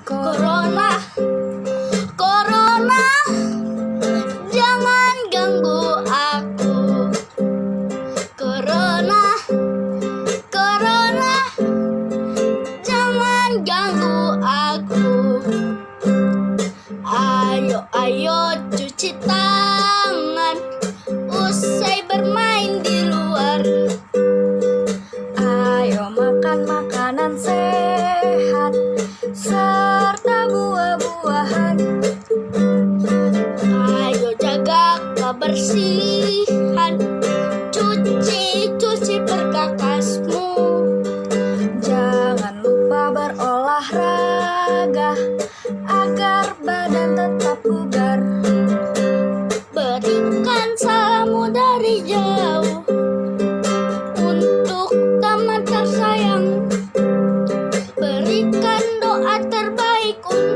Corona, Corona, jangan ganggu aku. Corona, Corona, jangan ganggu aku. Ayo, ayo cuci tangan, usai bermain di luar. Ayo makan makanan sehat serta buah-buahan. Ayo jaga kebersihan, cuci perkakasmu. Jangan lupa berolahraga agar badan tetap bugar. Berikan salammu dari jauh untuk teman tersayang. Berikan doa terbaik untuk